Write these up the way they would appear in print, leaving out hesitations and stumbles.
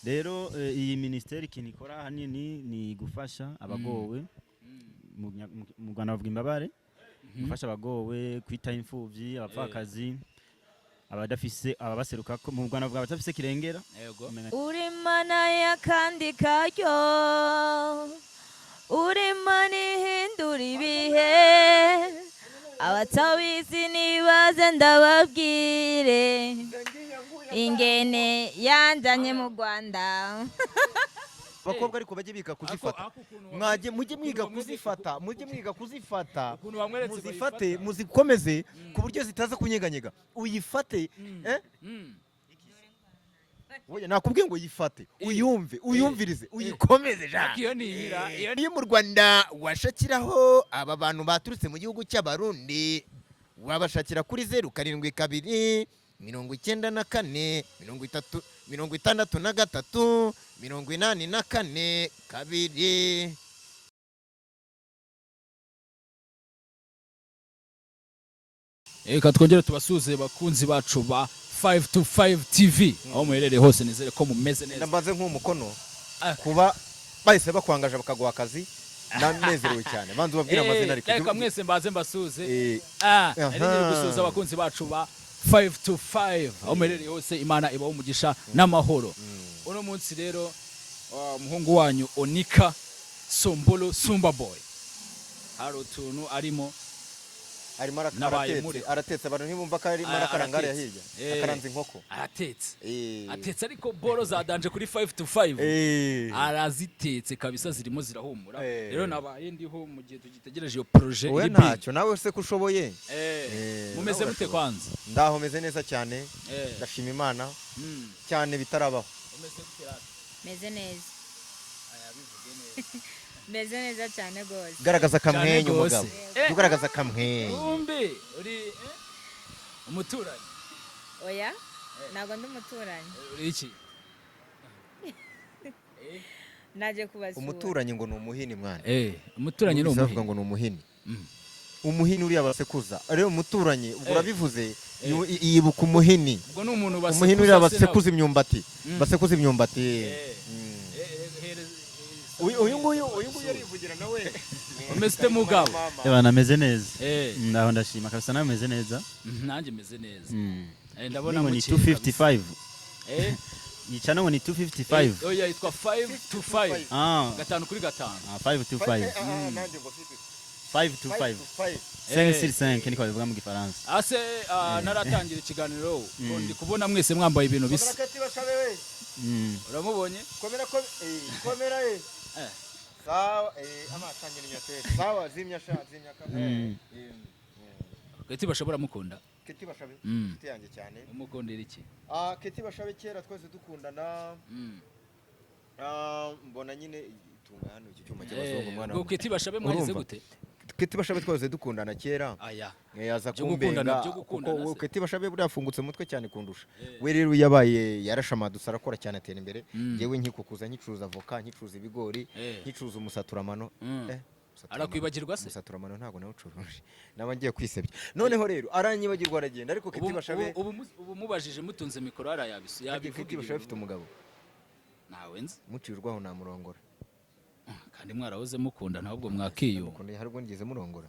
rero iyi ministeri ikintu ikora hanini ni gufasha abagowe mu Rwanda bavuga imbabare gufasha abagowe kwita imfuvyi abapfakazi abadafise ababaseruka ko mu Rwanda bavuga abatafise kirengera uri mana ya kandi karyo uri mana ihindura ibihe abatabizi nibaze ndababwire ingene yanjanye mu Rwanda bakobwa ariko bajye biga kuzifata mujye mwiga kuzifata muzifate muzikomeze ku buryo zitaza kunyeganyega uyifate Oya nakubwiye ngo yifate uyumvirize uyikomeze iyo mu Rwanda washakiraho aba bantu baturutse mu gihugu cy'abarundi wabashakira kuri 07 94 63 84 2. Eka twongere tubasuze bakunzi bacu ba 525 TV aho muherereye hose nizere ko mumeze neza ndambaze nk'umukono kuba bahise bakwangaje bakaguha akazi nanezerewe cyane banze ubabwira amazina ariko reka mwese mbaze mbasuze ngiye gusuza abakunzi bacu ba 525 aho muherereye hose Imana ibaho umugisha n'amahoro uno munsi rero umuhungu wanyu Onika Sombolo Sumba Boy hari utuntu arimo aratetse abantu ntibumva ko ari marakarangara yahirya akaranze inkoko atetse ariko boro zadanje kuri 525 arazitetse kabisa zirimo zirahumura rero nabaye ndiho mu gihe tugitegereje iyo projet we ntacyo nawe se kushoboye mumeze mute kwanza ndaho meze neza cyane ndashima Imana cyane bitarabaho meze neza meze neza cyane gose garagaza kamwenyu mugabo ugaragaza kamwenyu umbe uri umuturanyi oya nago ndi umuturanyi uri iki naje kubasura umuturanyi ngo ni umuhini mwana umuturanyi ni umuhini ngo ni umuhini umuhini uri abasekuza rero umuturanyi ubwo urabivuze yibuka umuhini ubwo ni umuntu basekuza umuhini uri abasekuza imyumbati basekuza imyumbati uyu nguyu yarivugira nawe umeze mugabo Ebana meze neza ndaho ndashima kabisa nawe meze neza nanjye meze neza ndabona ni 255 yicana ngo ni 255 oya yitwa 525 gatanu kuri gatanu 525 nanjye ngo 525 565 niko bivuga mu gifaransa ase naratangira ikiganiro ndi kubona mwese mwambaye ibintu bisa uramubonye komera sawa amatangira nyatete sawa zimya Keti bashobora mukunda Keti bashabe yanjye cyane umukundira iki Keti bashabe kera twese dukundana mbona nyine itunga hano iki cyuma cy'abazungu mwana ngo Keti bashabe mwarize gute Keti bashabe twese dukundana kera yaza kumbenga kuko Keti bashabe buri afungutse mutwe cyane kundusha we rero yabaye yarashamadutse arakora cyane atera imbere yewe nkikukuza nkicuruza avoka nkicuruza ibigori nkicuruza umusaturamano arakwibagirwa se umusaturamano ntago nawe ucuruje naba ngiye kwisebya noneho rero aranyibagirwa aragenda ariko Keti bashabe ubu mubajije mutunze mikoro yabivuga Keti bashabe afite umugabo nawe nzi mucirwaho na murongora kandi mwarahoze mukunda ntabwo mwakiyo harubwo ngize murongora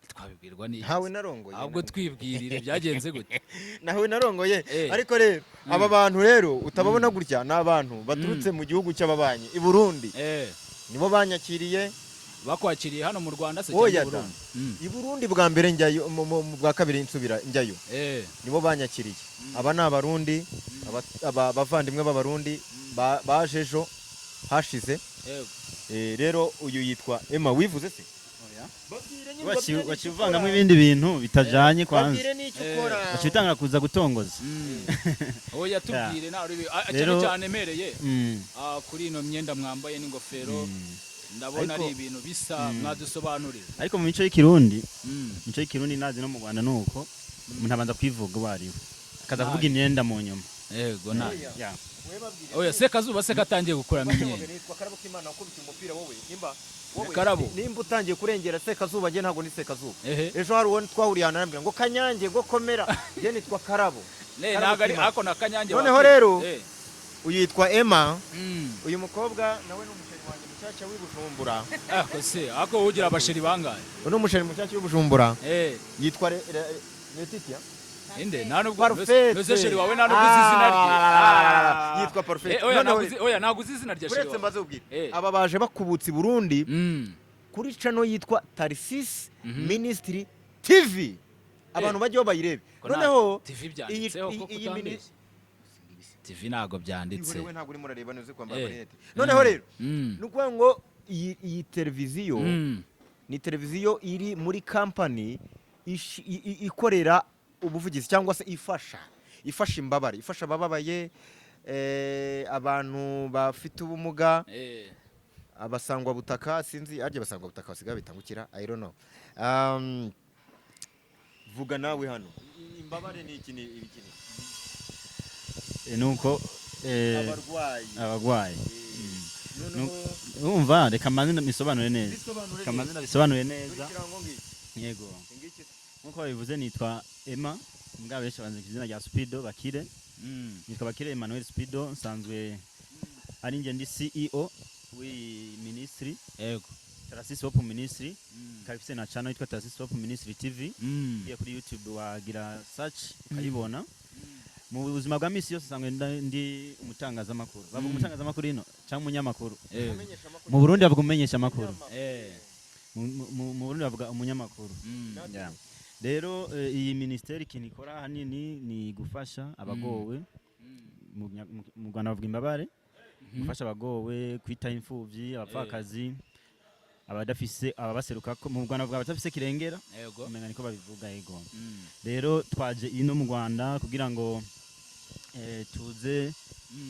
twabibwirwa ni hawe narongoye ahubwo twibwirire byagenze gute nawe narongoye ariko rero aba bantu rero utababona gutya nabantu baturutse mu gihugu cy'ababanyi i Burundi nibo banyakiriye bakwakiriye hano mu Rwanda se cyangwa Burundi i Burundi bwa mbere njyayo bwa kabiri insubira njyayo nibo banyakiriye aba ni abarundi abavandimwe b'abarundi bajejo hashize rero uyu yitwa Emma wivuze se wakivangamo ibindi bintu bitajanye kwanza bakitanga kuza gutongoza oya tubwire cyane cyane mereye kuri ino myenda mwambaye n'ingofero ndabona ari ibintu bisa mwadusobanurira ariko mu mico y'ikirundi nazi no mu Rwanda nuko umuntu abanza kwivuga wariwe akaza kuvuga imyenda mu nyuma yego nayo oya se kazuba se katangiye gukora imyenda nitwa Karabo k'Imana ukubita umupira wowe Karabo nimba utangiye kurengera se kazuba nge ntago ni se kazuba ejo hari uwo twahuriye anambira ngo Kanyange ngo komera nge nitwa Karabo naga ari ako na Kanyange noneho rero uyu yitwa Emma. Uyu mukobwa nawe ni umusheri wanjye mushyashya w'Ibujumbura. Ako se ako ugira abasheri bangahe? Uno umusheri mushyashya w'Ibujumbura. Yitwa Letitia. Inde nta nubwo nose sheri wawe nta nubwo izina rye. Yitwa Parfait. Oya ntabwo uzi izina rya sheri wawe. Uretse mbaze ubwira. Aba baje bakubutse i Burundi kuri channel yitwa Tarsis Ministry TV. Abantu bajye bayirebe. Noneho TV byanditseho ko kutambiye. TV nago byanditse. Wewe ntabwo uri murareba neze kwambara barinete. Noneho rero nukuvuga ngo iyi televiziyo ni televiziyo iri muri company ikorera ubuvugizi cyangwa se ifasha imbabare, ifasha abababaye, abantu bafite ubumuga, abasangwa butaka, sinzi arye basangwa butaka basigaye bitangukira, I don't know. Vuga nawe hano imbabare ni iki ibikini nuko abarwayi umva reka manze misobanure neza yego nkuko babivuze nitwa Emma mbwa benshi banze izina rya Speedo Bakire nitwa Bakire Emmanuel Speedo nsanzwe ari nge ndi CEO w'i ministry yego Tarsis Hope Ministry kabifise na channel yitwa Tarsis Hope Ministry TV iyo kuri YouTube wagira search ukayibona. Mu buzima bwa misi yose sangwe ndi umutangazamakuru bavuga umutangazamakuru ino cyangwa umunyamakuru mu Burundi bavuga umenyesha amakuru mu Burundi bavuga umunyamakuru. Rero iyi ministeri ikintu ikora hanini ni gufasha abagowe mu Rwanda bavuga imbabare, gufasha abagowe kwita imfuvyi, abapfakazi, abadafise ababaseruka ko mu Rwanda bavuga abatafise kirengera umenga niko babivuga yego. Rero twaje ino mu Rwanda kugira ngo tuze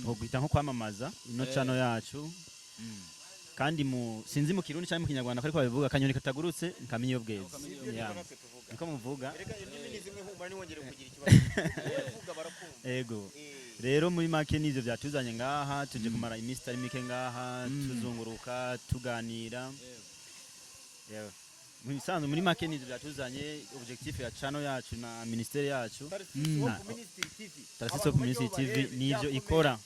guhita nko kwamamaza ino channel yacu kandi sinzi mu Kirundi cyangwa mu Kinyarwanda ariko babivuga kanyoni katagurutse nkamenya iyo bweze niko muvuga yego. Rero muri make nivyo byatuzanye ngaha tuje kumara iminsi itari mike ngaha tuzunguruka tuganira yewe Musanzwe muri make nivyo byatuzanye objectif ya channel yacu na ministeri yacu Tarsis Hope Ministry TV nivyo ikora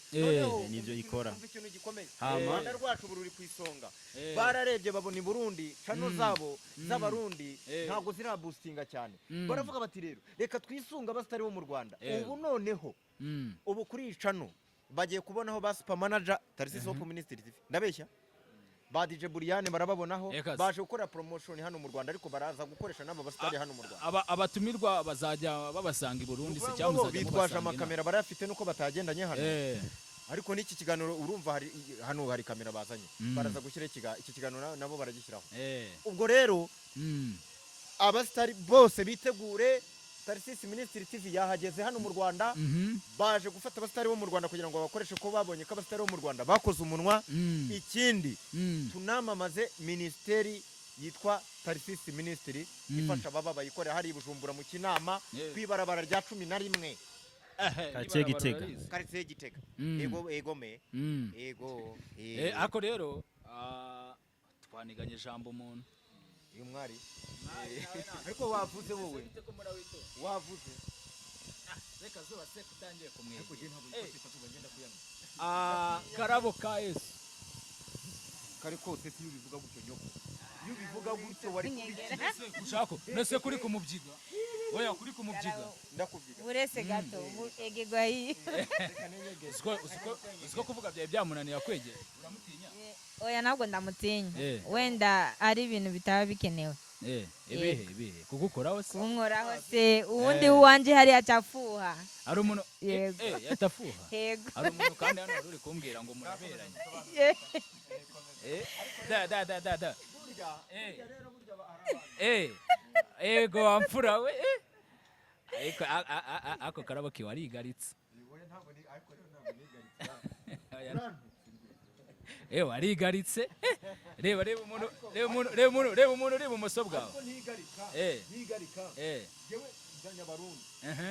nivyo ikora. Hama rwacu bururi kwisonga bararebye babona i Burundi channel zabo z'abarundi ntago zira boostinga cyane baravuga bati rero reka twisunga abastari bo mu Rwanda ubu noneho ubu kuri channel bagiye kubonaho ba super manager Tarsis Hope Ministry TV ndabeshya ba DJ Buriane barababonaho baje gukora promotion hano mu Rwanda ariko baraza gukoresha nabo bastari hano mu Rwanda abatumirwa bazajya babasanga i Burundi se cyangwa muzajya bitwaje amakamera barafite nuko batagendanye hano ariko n'iki kiganiro urumva hano hari kamera bazanye baraza gushyira iki kiganiro nabo baragishyiraho ubwo rero abastari bose bitegure Tarsis Ministry TV yahageze hano mu Rwanda baje gufata abastari bo mu Rwanda kugira ngo bakoreshe ko babonye ko abastari bo mu Rwanda bakoze umunwa. Ikindi tunamamaze ministeri yitwa Tarsis Ministry ifasha baba bayikorera hari Bujumbura mu Kinama kwibarabara rya 11 Quartier Gitega ego ako rero twaniganye jambo umuntu uyu mwari ariko wavuze wowe wavuze reka zuba se kutangiye kumwe karabo ka Yesu kari kose si ubivuga gutyo nyoko iyo ubivuga gutyo wari kubikira ushako nese kuri kumubyiga oya kuri kumubyiga ndakubyiga urese gato egegwa yi usko kuvuga byaye byamunaniye kwegera uramutinya oya ntabwo ndamutinya wenda ari ibintu bitaba bikenewe ebehe kugukoraho se kunkoraho se ubundi uwanje hari acafuha ari umuntu yatafuha yego ari umuntu kandi hano uri kumbwira ngo muraberanye da ego amfura we ako karabo ki warigaritse warigaritse reba umuntu uri bumoso bwawe ntigarika yewe zanya barundi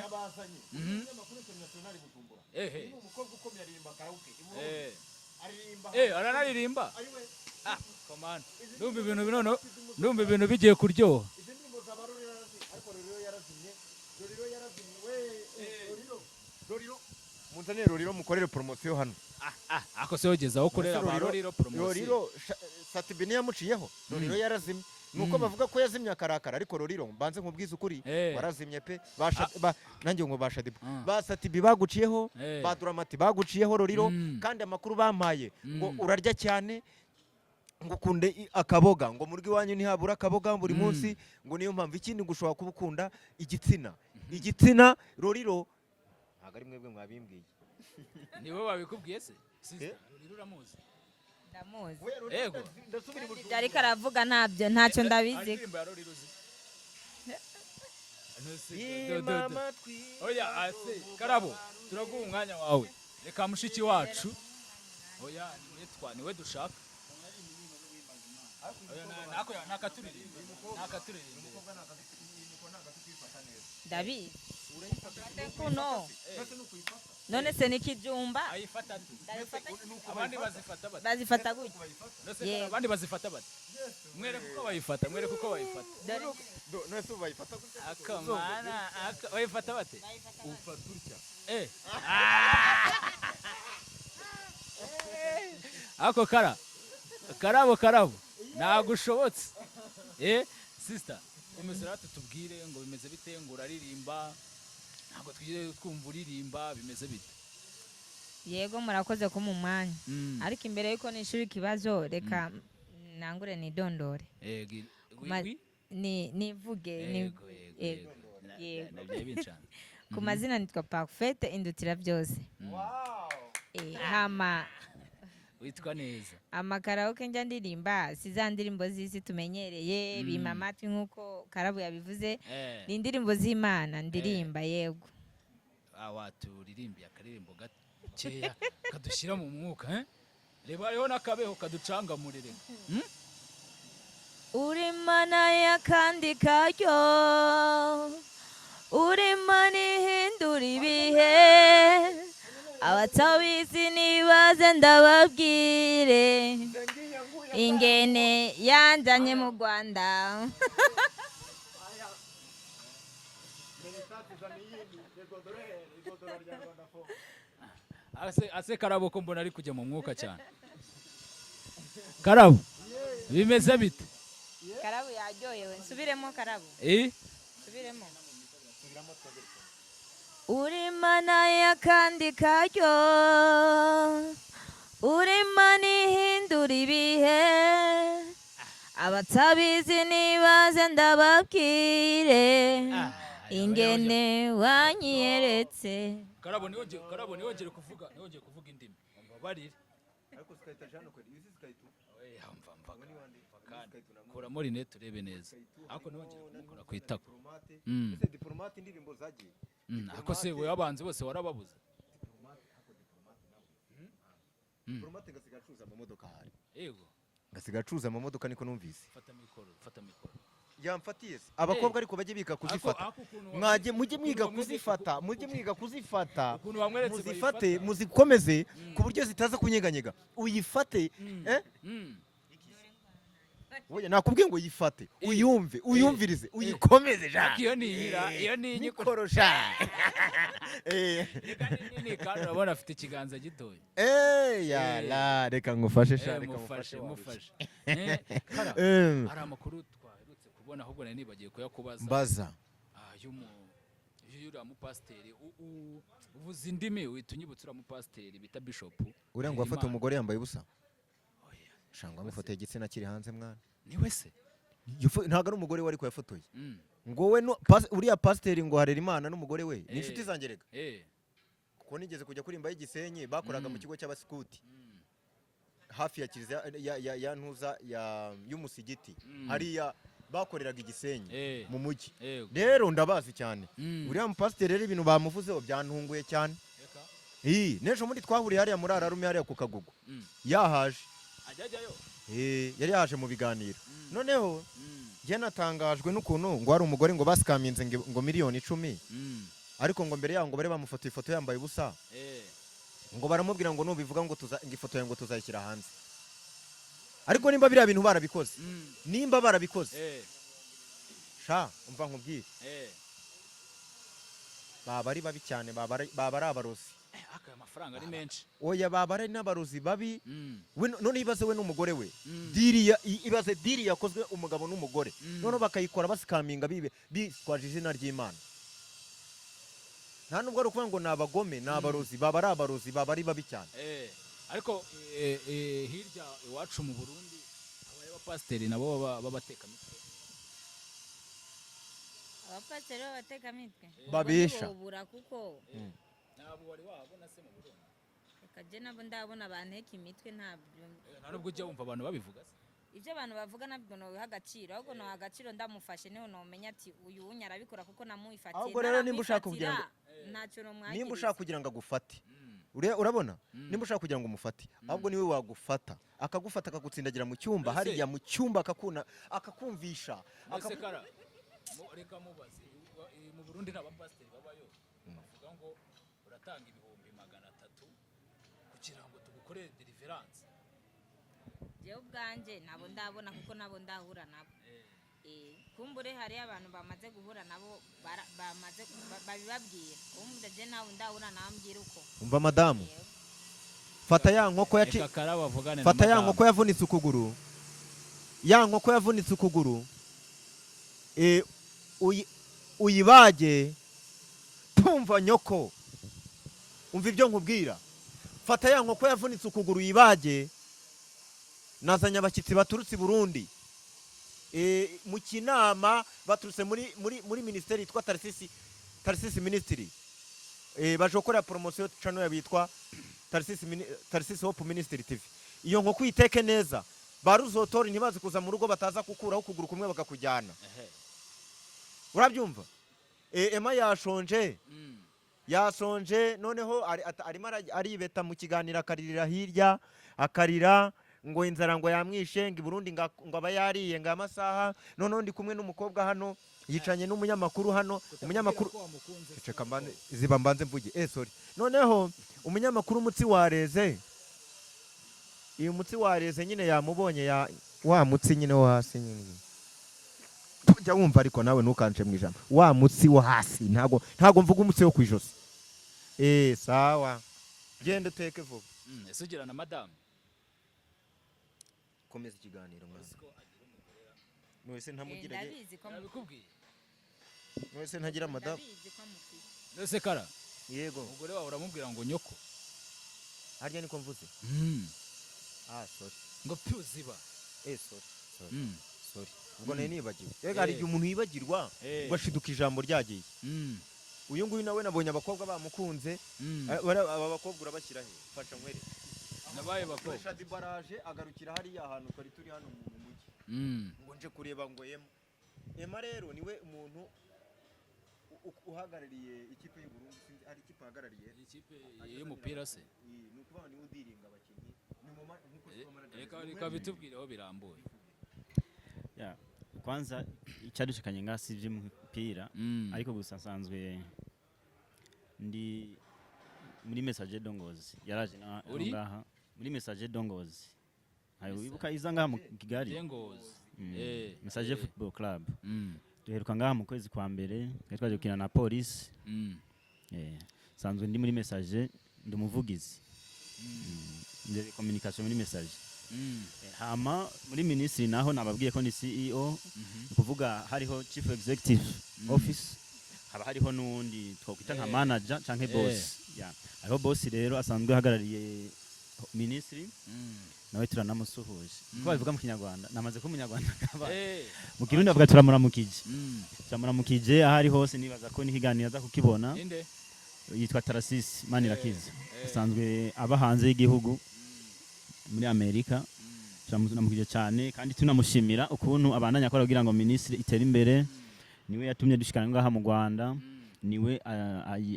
nabazanye n'amakuru international Bujumbura ni umukobwa ukomeye aririmba karaoke aranaririmba komanda ndumva ibintu bigiye kuryoha izi ndimbo za barori ariko rero yarazimye we roriro munzane roriro mukorere promotion hano ako se wogeza aho kurera ba Roriro promotion Roriro Satibi niyamuciyeho Roriro yarazimye nuko bavuga ko yazimye akarakara ariko Roriro mbanze nkubwiza ukuri warazimye pe nanjye ngo bashadiba ba Satibi baguciyeho ba Duramati baguciyeho Roriro kandi amakuru bampaye ngo urarya cyane ngo ukunde akaboga ngo murwi wanyu ntihabura akaboga buri munsi ngo niyo mpamvu ikindi gushobora kubukunda igitsina Roriro ntago ari mwebwe mwabimbwiye niwe babikubwiye se Roriro uramuzi ndamuzi yego byari karavuga ntacyo ndabizi oya ase Karabo turaguha umwanya wawe reka mushiki wacu oya niwe dushaka ndabizi kuno none se nikijumba abandi bazifata gutya abandi bazifata bate mwereke uko bayifata none se bayifata akamana bayifata bate ufata utya ako Karabo nagushobotse sister umusera tutubwire ngo bimeze bite ngo uraririmba ntabwo twije twumva uririmba bimeze bite yego murakoze ko mu mwanya ariko imbere yuko nishuri kibazo reka nangure nidondore nivuge ku mazina nitwa Parfait indutira byose hama witwa neza amakaraoke njya ndirimba si za ndirimbo z'isi tumenyereye bima amatwi nk'uko Karabo yabivuze ni indirimbo z'Imana ndirimba yego waturirimbiye akaririmbo gakeya kadushyira mu mwuka reba hariho n'akabeho kaducangamurire uri Mana y'akandi karyo uri Mana ihindura ibihe abatabizi nibaze ndababwire ingene yanjanye mu Rwanda ase Karabo ko mbona ari kujya mu mwuka cyane Karabo bimeze bite Karabo yaryohewe nsubiremo Karabo subiremo uri Mana y'akandi karyo uri Mana ihindura ibihe abatabizi nibaze ndababwire ingene wanyiyeretse Karabo niwongere kuvuga indimi mbabarire ariko sikayita jano kweli izi sikayita kuramo rinete urebe neza ariko niwongere kumukora ku itako diplomate indirimbo zagiye ako se we abanzi bose warababuze diplomate ngasiga acuza mu modoka hari yego ngasiga acuza mu modoka niko numvise fata mikoro yamfatiye abakobwa ariko bajye bika kuzifata mwaje mujye mwiga kuzifata muzifate muzikomeze ku buryo zitaza kunyeganyega uyifate Oya nakubwiye ngo yifate uyumve uyumvirize uyikomeze ja iyo ni inyikorosha ni kandi urabona afite ikiganza gitoya yala reka ngufashe sha reka mufashe hari amakuru twaherutse kubona ahubwo nari nibagiye kuyakubaza mbaza yura mu pasiteri uvuze indimi uhita unyibutsa ura mu pasiteri bita bishop uriya ngo afate umugore yambaye ubusa shangwa amufoteye igitsina kiri hanze mwana niwe se ntago ari umugore we ariko yafotoye ngo we uriya pasiteri ngo harera Imana n'umugore we ni inshuti zanjye rega kuko nigeze kujya kurimba y'Igisenyi bakoraga mu kigo cy'abasikuti hafi ya kiliziya ya ntuza y'umusigiti hariya bakoreraga Igisenyi mu mujyi rero ndabazi cyane uriya pasiteri rero ibintu bamuvuzeho byantunguye cyane n'ejo muri twahuriye hariya muri Ararume hariya ku Kagugu yahaje ajyayo yari yaje mu biganiro noneho njye natangajwe n'ukuntu ngo hari umugore ngo basikaminze ngo miliyoni 10 ariko ngo mbere yaho ngo bare bamufotoye ifoto yambaye ubusa ngo baramubwira ngo nubivuga ngo ifoto yawe ngo tuzayishyira hanze ariko nimba biriya bintu barabikoze nimba barabikoze sha umva nkubwire baba ari babi cyane baba ari abarozi aka amafaranga ari menshi oya baba ari n'abarozi babi none ibaze we n'umugore we ibaze diri yakozwe umugabo n'umugore none bakayikora basikaminga bitwaje izina ry'Imana nta nubwo ari ukuvuga ngo ni abagome ni abarozi baba ari abarozi baba ari babi cyane ariko hirya iwacu mu Burundi abapasiteri nabo babatekamitwe abapasiteri babatekamitwe babesha babura kuko nabo wari wabona se mu Burundi kaje nabo ndabona abanteka imitwe ntabyo nubwo ujya wumva abantu babivuga se ibyo abantu bavuga nabwo no biha agaciro ahubwo no agaciro ndamufashe niho no menya ati uyu unyarabikora kuko namwifatiye ahubwo rero nimba ushaka kugira ngo ntacyo no mwagiriza nimba ushaka kugira ngo agufate urabona nimba ushaka kugira ngo umufate ahubwo niwe wagufata akagufata akagutsindagira mu cyumba hariya mu cyumba akakumvisha reka mubaze mu Burundi n'abapasiteri babayo bavuga ngo uratanga ibihumbi 300 kugira ngo tugukorere deliverance jewe ubwanje nabo ndabona kuko nabo ndahura nabo kumbure hari abantu bamaze guhura nabo bamaze babibabwira kumbe je nawe ndahura nambwira uko umva madamu fata ya nkoko fata ya nkoko yavunitse ukuguru ya nkoko yavunitse ukuguru uyibage tumva nyoko umva ibyo nkubwira fata ya nkoko yavunitse ukuguru uyibage nazanye abashyitsi baturutse i Burundi mu kinama baturutse muri ministeri yitwa Tarsisi Ministry baje gukora promotion channel yabitwa Tarsisi Hope Ministry TV iyo nkoko uyiteke neza baruzotori ntibazi kuza mu rugo bataza kukuraho ukuguru kumwe bakakujyana urabyumva ema yashonje noneho arimo aribeta mu kiganiro akaririra hirya akarira ngo inzara ngo yamwishe ngo i Burundi ngo aba yariye ngo amasaha noneho ndi kumwe n'umukobwa hano yicanye n'umunyamakuru hano umunyamakuru ceka mbanze mvuge sorry noneho umunyamakuru umutsi wareze iyo mutsi wareze nyine yamubonye wa mutsi nyine wo hasi nyine tujya wumva ariko nawe ntukanje mu ijambo wa mutsi wo hasi ntago mvuga umutsi wo kwijosi sawa genda teke vuba ese ugira na madame komeza ikiganiro mwese ntamugira nabikubwiye mwese ntagira madame nese kara yego umugore wawe uramubwira ngo nyoko harya niko mvuze sorry ngo pyuziba sorry ubwo nibagiwe yega hari umuntu yibagirwa ugashiduka ijambo ryagiye uyu nguyu nawe nabonye abakobwa bamukunze aba bakobwa urabashyira he fasha nkwere nabaye bakobwa Shadi baraje agarukira hariya ahantu twari turi hano mu mujyi ngo nje kureba ngo ema rero niwe umuntu uhagarariye ikipe y'u Burundi ari ikipe ahagarariye ikipe y'umupira se ni ukuvuga niwe udiringa abakinnyi reka bitubwireho birambuye kwanza icyadushikanye ngasi by'umupira ariko gusa nsanzwe ndi muri message dongozi yaraje ngaha muri message dongozi hayo wibuka iza ngaha mu Kigali dongozi message football club duheruka ngaha mu kwezi kwa mbere twaje gukina na police sanzwe ndi muri message ndi umuvugizi ndi communication muri message hama muri ministry naho nababwiye ko ni CEO kuvuga hariho chief executive office haba hariho nundi twakwita nka manager canke boss hariho boss rero asanzwe hagarariye ministry nawe turanamusuhuje ko bavuga mu Kinyarwanda namaze ko umunyarwanda kaba mu Kirundi avuga turamuramukije ahari hose nibaza ko nikiganira za kukibona yitwa Tarsisi Manirakiza asanzwe aba hanze y'igihugu muri Amerika turamukije cyane kandi tunamushimira ukuntu abandanya akora kugira ngo ministry itere imbere niwe yatumye dushikana ngaha mu Rwanda niwe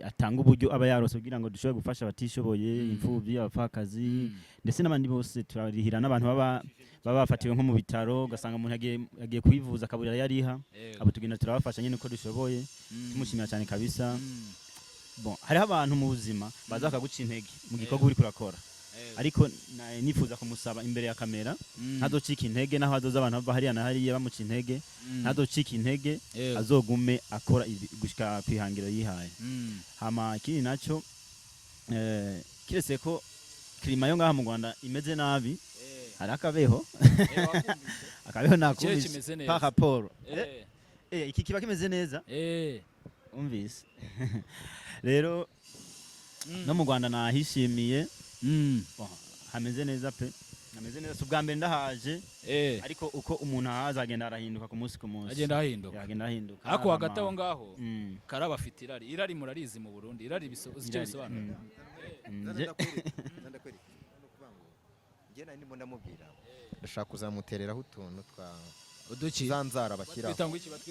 atanga uburyo aba yarose kugira ngo dushobore gufasha abatishoboye imfubyi abapfakazi ndetse n'abandi bose turarihira n'abantu baba bafatiwe nko mu bitaro ugasanga umuntu yagiye kwivuza akaburira yariha abo tugenda turabafasha nyine uko dushoboye tumushimira cyane kabisa hariho abantu mu buzima baza bakaguca intege mu gikorwa uri kurakora ariko nifuza kumusaba imbere ya kamera ntazocika intege naho azoza abantu bava hariya na hariya bamuca intege ntazocika intege azogume akora gushika kwihangiro yihaye hama ikindi nacyo kiretse ko klima yo ngaha mu Rwanda imeze nabi hari akabeho akabeho nakubise par rapport iki kiba kimeze neza umvise rero no mu Rwanda nahishimiye hameze neza pe hameze neza ubwa mbere ndahaje ariko uko umuntu ahaza agenda arahinduka ku munsi agenda ahinduka ariko hagati aho ngaho karaba afite irari murarizi mu Burundi irari bisobanura njye nari ndimo ndamubwira ndashaka kuzamutereraho utuntu twa uduki zanzara bashyira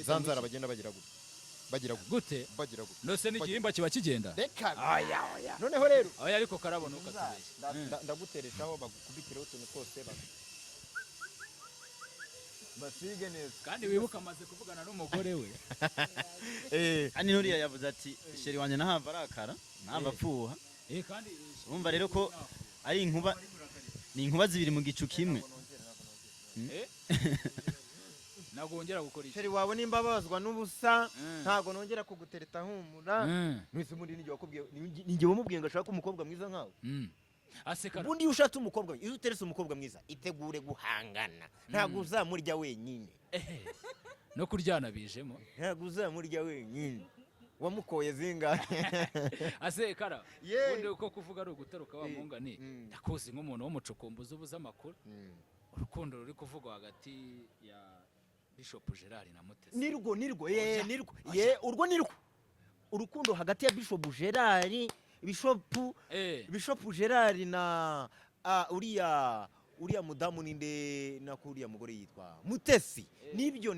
zanzara bagenda bagira gute nose n'igihimba kiba kigenda oya noneho rero oya ariko karabona ukatubeshya ndagutereshaho bagukubitireho utuntu twose basige neza kandi wibuka amaze kuvugana n'umugore we kandi nuriya yavuze ati sheri wanje nahava arakara nahava apfuha kandi urumva rero ko ari inkuba ni inkuba zibiri mu gicu kimwe ntabwo wongera gukora iki sheri wawe nimba babazwa n'ubusa ntabwo nongera kugutereta humura mwese muri nijye wakubwiye nijye wamubwiye ngo ashaka umukobwa mwiza nkawe asekara ubundi iyo ushatse umukobwa iyo uteretse umukobwa mwiza itegure guhangana ntabwo uzamurya wenyine no kuryana bijemo ntabwo uzamurya wenyine wamukoye zingahe asekara ubundi uko kuvuga ari ugutaruka wa mungani ndakuzi nk'umuntu w'umucukumbuzi ubuza amakuru urukundo ruri kuvugwa hagati ya Bishop Gerard na Mutesi nirwo urwo nirwo urukundo hagati ya Bishop Gerard Bishop Gerard na uriya mudamu ninde na kuriya mugore yitwa Mutesi nibyo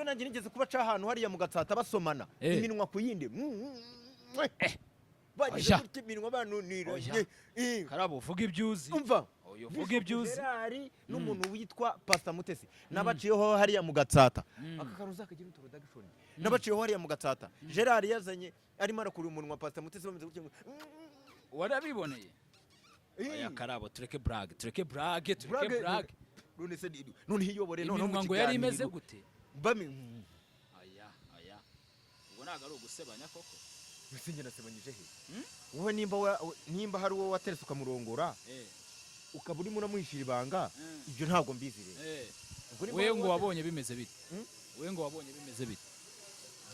nanjye nigeze kuba ca ahantu hariya mu Gatsata basomana iminwa ku yindi bagize gutya iminwa banuniranye karabo uvuga ibyuzi umva uvuga ibyuzi Gerard n'umuntu witwa Pastor Mutesi nabaciyeho hariya mu Gatsata akakaruza kagira introduction nabaciyeho hariya mu Gatsata Gerard yazanye arimo arakura umunwa Pastor Mutesi bameze gutya warabiboneye oya karabo tureke brag none hiyobore none ngo yari imeze gute bami aya ubwo naga ari ugusebanya koko bisinge nasebanyije he wowe nimba hari uwo wateretse ukamurongora ukaba urimo uramuhishira ibanga ibyo ntabwo mbizi rero wewe ngo wabonye bimeze bite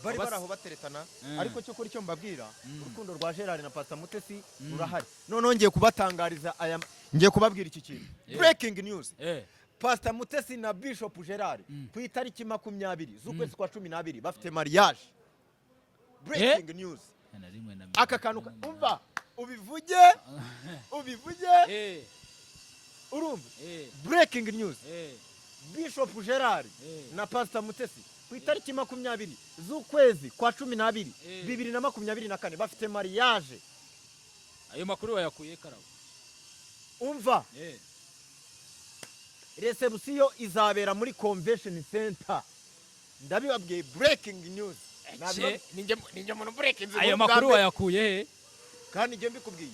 bari baraho bateretana ariko cyo kuri cyo mbabwira urukundo rwa Gerard na Pastor Mutesi rurahari none ngiye kubatangariza ngiye kubabwira iki kintu breaking news Pastor Mutesi na Bishop Gerard ku itariki 20 z'ukwezi kwa 12 bafite mariage breaking news aka kantu umva ubivuge urumva breaking news Bishop Gerard na Pastor Mutesi ku itariki 20 z'ukwezi kwa 12 2024 bafite mariage ayo makuru wayakuye karabo umva reception izabera muri convention center ndabibabwiye breaking news ninjye muntu breaking ayo makuru wayakuye kandi ngiye mbikubwiye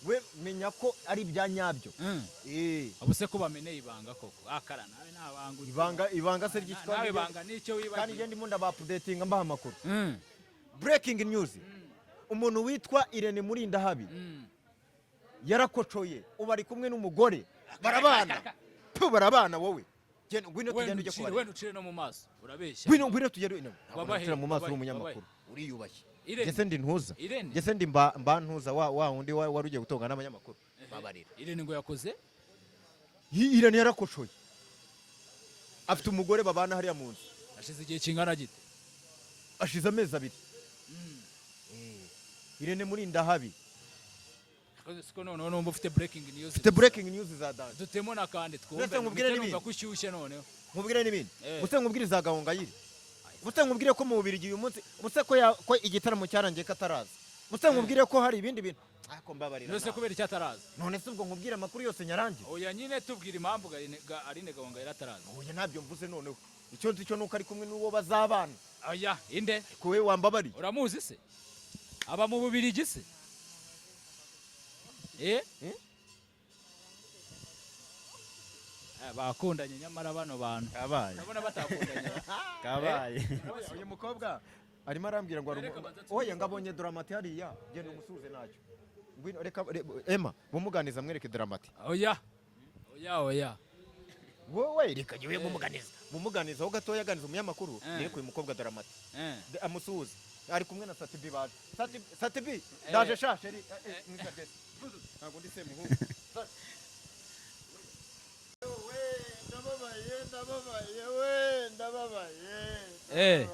we menya ko ari ibya nyabyo abuse ko bameneye ibanga koko akara nawe nabanga ibanga se ryitwa nawe ibanga nicyo wibagiye kandi ngiye ndimo ndabapdatinga mbaha makuru breaking news umuntu witwa Irene Murindahabi yarakocoye ubu ari kumwe n'umugore barabana wowe ngwino tugende ujye kubara wenda ucire no mu maso urabeshya ngwino tugende wabahera mu maso y'umunyamakuru uriyubashye Jese ndi ntuza Jese ndi mba ntuza wa undi wari ugiye gutonga n'abanyamakuru babarira Irene ngo yakoze Irene yarakoshoye afite umugore babana hariya mu nzu ashize igihe kingana gite ashize amezi 2 Irene Murindahabi siko none numva ufite breaking news breaking news za dance dutemo nakandi twumve numva kushyushye none nkubwire n'ibindi use nkubwire za gahonga yiri use nkubwire ko mu Bubiligi uyu munsi use ko igitaramo cyarangiye kataraza use nkubwire ko hari ibindi bintu ako mbabarira nose kubera icyataraza none se ubwo nkubwire amakuru yose nyarangiye oya nyine tubwira impamvu ari gahonga yarataraza oya nabyo mvuze noneho icyo nzi cyo nuko ari kumwe n'uwo bazabana oya inde ko we wambabari uramuzi se aba mu Bubiligi se bakundanye nyamara bano bantu kabaye urabona batakundanye kabaye uyu mukobwa arimo arambwira ngo oya ngabonye Dramati hariya genda umusuze nacyo ngwino reka Emma bumuganiza mwereke Dramati oya wowe reka giye bumuganiza ho gatoya aganiza umunyamakuru yekuye umukobwa Dramati amusuze ari kumwe na Satibi baje Satibi ndaje shasheri ntabwo ndi semuhungu ndababaye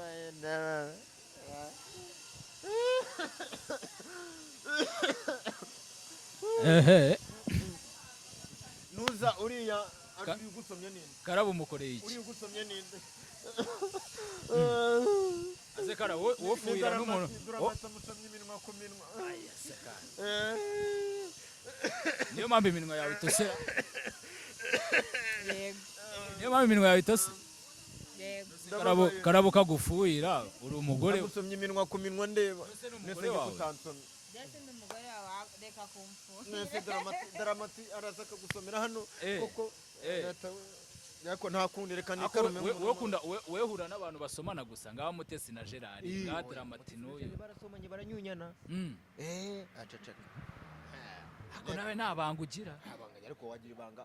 nuza uriya ari gusomye ninde karabo umukoreye iki uri gusomye ninde aze kara wo fuira n'umuntu musomye iminwa ku minwa niyo mpamvu iminwa yawe itosera yego niyo mpamvu iminwa yawe itose yego karabo kagufuira uri umugore musomye iminwa ku minwa ndeba umugore wawe utansomye ndetse n'umugore wawe reka kumfu nese Dramati araza kagusomera hano koko yako nta kundi reka nikarume we hura n'abantu basomana gusa ngaho Mutesi na Gerard ngaho Dramati n'uyu barasomanye baranyunyana acacaka ako nawe ntabanga ugira abanganya ariko wagira ibanga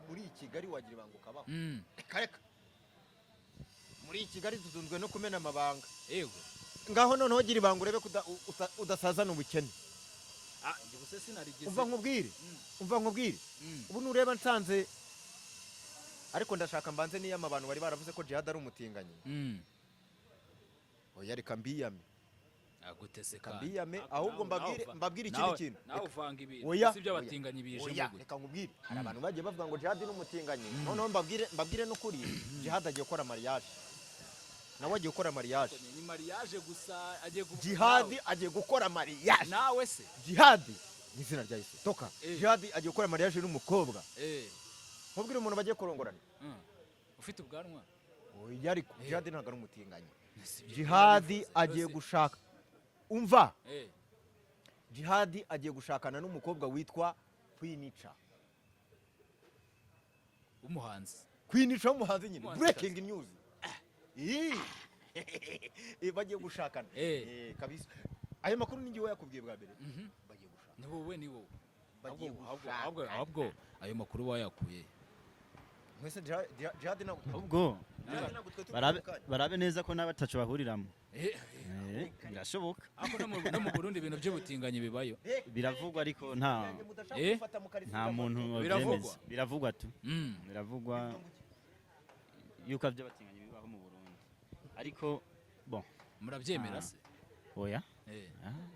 muri Kigali wagira ibanga ukabaho reka muri Kigali tuzunzwe no kumena amabanga yego ngaho noneho gira ibanga urebe udasazana ubukene iguse sinarigeze umva nkubwire ubu nureba nsanze ariko ndashaka mbanze niyo abantu bari baravuze ko Jihad ari umutinganyi oya reka mbiyame agutese kambiyame ahubwo mbabwire ikindi kintu nawe uvanga ibintu oya sibyo abatinganyi bije oya reka nkubwire hari abantu bagiye bavuga ngo Jihad ni umutinganyi noneho mbabwire no kuri Jihad agiye gukora mariage nawe agiye gukora mariage ni mariage gusa agiye Jihad agiye gukora mariage nawe se Jihad ni izina rya Yesu toka Jihad agiye gukora mariage n'umukobwa nkubwire umuntu bagiye kurongorana ufite ubwanwa oya ariko Jihad ntabwo ari umutinganyi Jihad agiye gushaka umva Jihad agiye gushakana n'umukobwa witwa Kwinica w'umuhanzi nyine breaking news bagiye gushakana kabisa ayo makuru ni ngiye yakubwiye bwa mbere bagiye gushaka ni wowe ahubwo ayo makuru wayakuye mwese Jihad na ubwo barabe neza ko n'abatacu bahuriramo birashoboka ako no mu Burundi ibintu by'ubutinganyi bibayo biravugwa ariko nta muntu biravugwa biravugwa tu biravugwa yuko by'abatinganyi bibaho mu Burundi ariko bon murabyemera se oya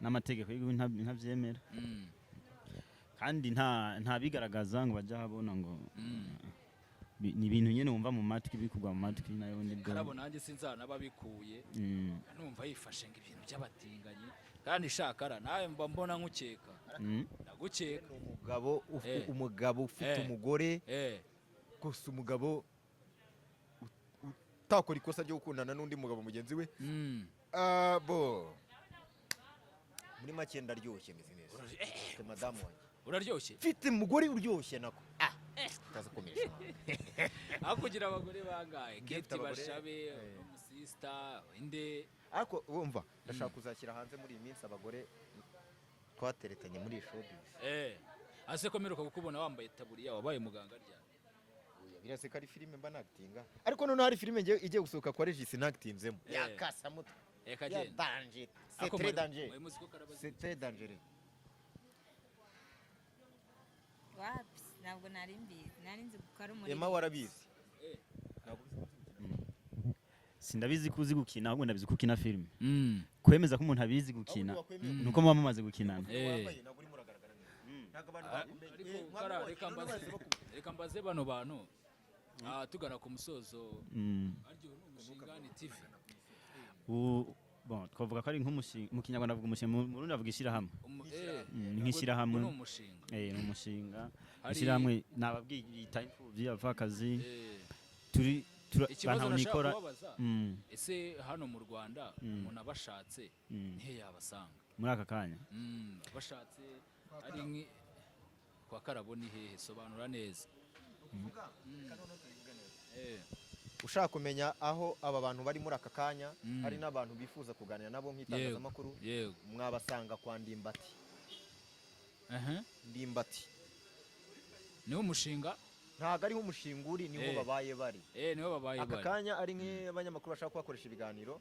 n'amategeko y'igihugu ntabyemera kandi nta bigaragaza ngo bajya habona ngo ni ibintu nyene wumva mu matwi bikugwa mu matwi nayo ndi bwo karabo nanjye sinzana babikuye numva yifashe ngo ibintu by'abatinganyi kandi shakara nawe mba mbona nkukeka ndagukeka umugabo ufite umugore gusa umugabo utakora ikosa ryo gukundana n'undi mugabo mugenzi we bo muri make ndaryoshye meze neza madamu wanjye uraryoshye mfite umugore uryoshye nako kaza komesha akugira abagore bangaye Keti Bashabe umusista inde ariko wumva ndashaka kuzashyira hanze muri iyi minsi abagore twateretanye muri showbiz ase komeruka kukubona wambaye taburiya wabaye muganga rya birase kari filime mba nakitinga ariko none hari filime igiye gusohoka kwa Regis nakitinzemo yakasa muto ya danger c'est très danger c'est très dangereux wapi ntabwo nari nzi gukora umurimo Emma warabizi sindabizi kuzi gukina ahubwo ndabizi gukina film kwemeza ko umuntu abizi gukina nuko muba mumaze gukinana reka mbaze bano bantu tugana ku musozo aryo n'umushingani TV bon twavuga ko ari nk'umushinga mu Kinyarwanda avuga umushinga mu Burundi avuga ishirahamwe nk'ishirahamwe ni umushinga ishirahamwe nababwiye yita imfuvyi abapfakazi turi ikibazo nashaka kubabaza ese hano mu Rwanda umuntu abashatse nihe yabasanga muri aka kanya abashatse ari kwa Karabo ni hehe sobanura neza ushaka kumenya aho aba bantu bari muri aka kanya hari n'abantu bifuza kuganira nabo nk'itangazamakuru mwabasanga kwa Ndimbati. Ndimbati niwo mushinga ntago ariho umushinga uri niho babaye bari niho babaye bari aka kanya ari nk'abanyamakuru bashaka kubakoresha ibiganiro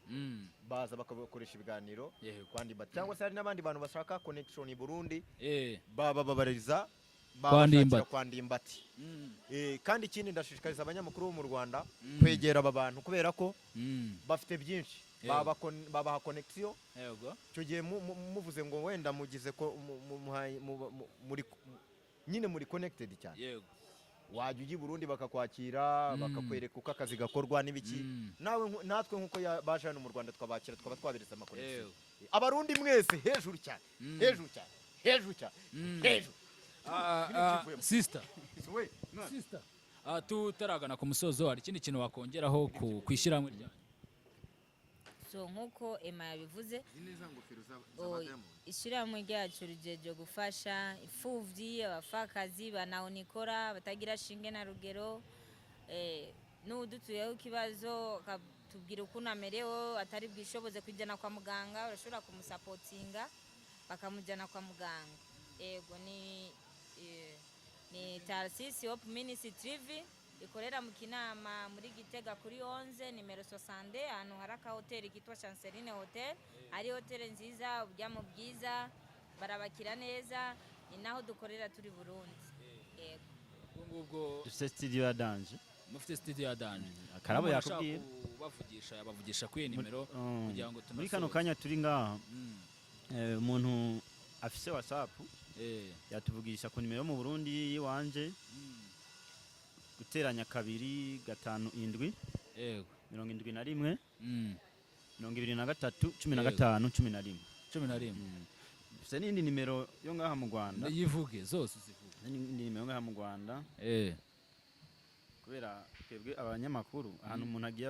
baza bakabakoresha ibiganiro kwa Ndimbati cyangwa se hari n'abandi bantu bashaka connection i Burundi bababariza kwa Ndimbati. Kandi ikindi ndashishikariza abanyamakuru bo mu Rwanda kwegera aba bantu kubera ko bafite byinshi babaha connection. Cyo gihe muvuze ngo wenda mugize ko muri connected cyane wajya ugi Burundi bakakwakira bakakwereka uko akazi gakorwa n'ibiki natwe nkuko baje hano mu Rwanda twabakira twaba twaberetse amakonnection. Abarundi mwese hejuru cyane hejuru sister tutaragana ku musozo hari ikindi kintu wakongeraho ku ishirahamwe ryanyu? So nkuko Emma yabivuze ishirahamwe ryacu rijeje gufasha imfuvyi abafakazi banaonikora batagira shinge na rugero n'udutuyeho ikibazo tubwira ukuntu amerewe atari bwishoboze kujyana kwa muganga urashobora kumusapotinga bakamujyana kwa muganga. Ego ni Tarsisi Hope Ministry TV ikorera mu Kinama muri Gitega kuri 11 nimero 60 ahantu haraka hotel kitwa Chanceline Hotel ari hotel nziza ubyamo bwiza barabakira neza ni naho dukorera turi Burundi. Yego ngubwo dufite studio ya Danje mufite studio ya Danje akarabo yakubwiye bavugisha kuri nimero kugira ngo muri kano kanya turi ngaha umuntu afise WhatsApp yatuvugisha ku nimero mu Burundi yiwanje guteranya 2 5 7 71 23 15 11 se n'indi nimero yo ngaha mu Rwanda yivuge zose zivuge n'indi nimero ngaha mu Rwanda kubera twebwe abanyamakuru ahantu umuntu agiye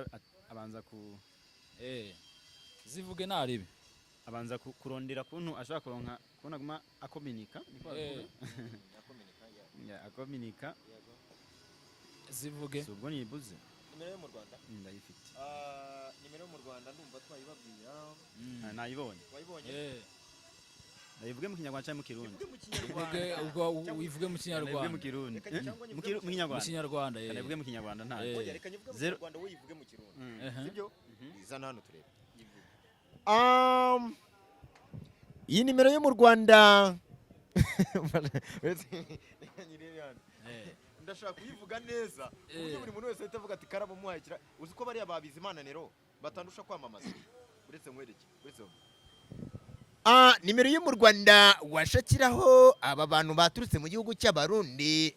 abanza ku zivuge naribe abanza kurondera kuntu ashaka kuronka kunaguma akominika akominika zivuge subwo nibuze nimero yo mu Rwanda ndayifite nimero yo mu Rwanda ndumva twayibabwira nayibonye wayibonye ndayivuge mu Kinyarwanda cyangwa mu Kirundi ubwo wivuge mu Kinyarwanda mu Kirundi mu Kinyarwanda ndayivuge mu Kinyarwanda nta reka nyivuge mu Rwanda we yivuge mu Kirundi sibyo izana hano turebe iyi nimero yo mu Rwanda ndashaka kuyivuga neza uburyo buri muntu wese ahita avuga ati karabo muhayikira uzi ko bari ababizi Imana nero batandusha kwamamaza uretse nkwereke uretse nimero yo mu Rwanda washakiraho aba bantu baturutse mu gihugu cy'Abarundi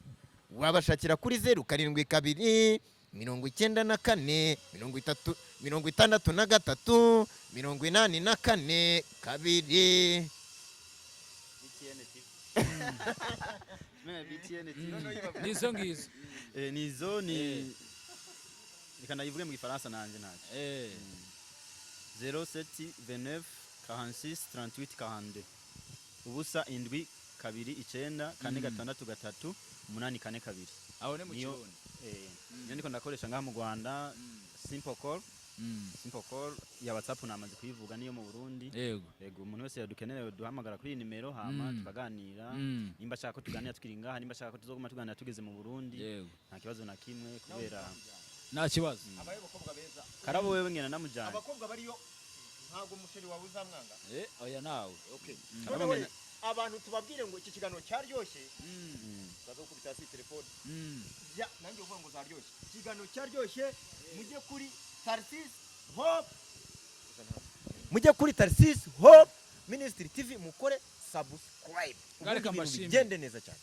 wabashakira kuri 072 94 63 84 2 nizo ngizo nizo ni ikana yivuge mu Gifaransa nanje ntaje 0729 46 38 42 ubusa indwi 29 4 8 8 aho ne mu Kirundi niyo ndiko ndakoresha ngaha mu Rwanda simple call ya WhatsApp namaze kuyivuga niyo mu Burundi. Yego umuntu wese yadukeneye duhamagara kuri nimero hama tukaganira nimba ashaka ko tuganira tukiri ngaha nimba ashaka ko tuzoguma tuganira tugeze mu Burundi nta kibazo na kimwe kubera nta kibazo abaye bakobwa beza karabo wewe ngena namujana abakobwa bariyo ntago umusheri wawe uzamwanga oya nawe abantu tubabwire ngo iki kiganiro cyaryoshye bazokubita hasi telefone nanjye uvuga ngo zaryoshye ikiganiro cyaryoshye mujye kuri Tarsisi Hope Ministry TV mukore subscribe gende neza cyane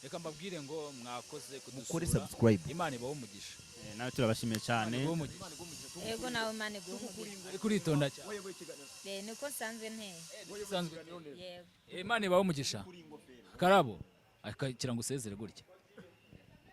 reka mbabwire ngo mwakoze mukore kudusura subscribe Imana ibaho umugisha nawe turabashimiye cyane Ego nawe Imana iguhe kuritonda cyane niko sanzwe nteye Imana ibaho umugisha karabo akakira ngo usezere gutya